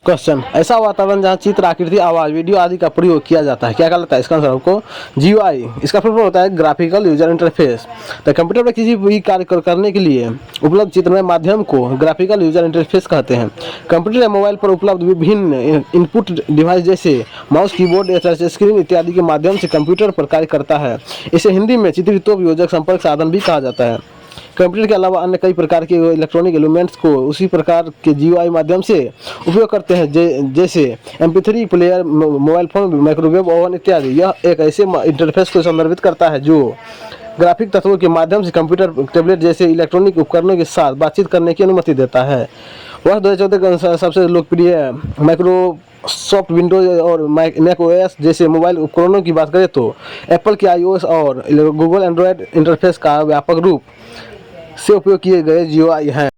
Question, ऐसा वातावरण जहाँ चित्र, आकृति, आवाज, वीडियो आदि का प्रयोग किया जाता है, क्या कहलाता है? इसका आंसर आपको जीयूआई। इसका फुल फॉर्म होता है ग्राफिकल यूजर इंटरफेस। तो कंप्यूटर पर किसी भी कार्य करने के लिए उपलब्ध चित्रमय माध्यम को ग्राफिकल यूजर इंटरफेस कहते हैं। कंप्यूटर या मोबाइल पर उपलब्ध विभिन्न इनपुट डिवाइस जैसे माउस, कीबोर्ड, टच स्क्रीन इत्यादि के माध्यम से कंप्यूटर पर कार्य करता है। इसे हिंदी में चित्रित योजक संपर्क साधन भी कहा जाता है। कंप्यूटर के अलावा अन्य कई प्रकार के इलेक्ट्रॉनिक एलिमेंट्स को उसी प्रकार के जीयूआई माध्यम से उपयोग करते हैं, जैसे MP3 player, mobile phone, microwave oven इत्यादि। यह एक ऐसे इंटरफेस को संदर्भित करता है जो ग्राफिक तत्वों के माध्यम से कंप्यूटर, टैबलेट जैसे इलेक्ट्रॉनिक उपकरणों के साथ बातचीत करने की अनुमति देता है। वह 2014 के अनुसार सबसे लोकप्रिय माइक्रोसॉफ्ट विंडोज और मैक ओएस जैसे मोबाइल उपकरणों की बात करें तो एप्पल के iOS और गूगल एंड्रॉयड इंटरफेस का व्यापक रूप से उपयोग किए गए जीयूआई हैं।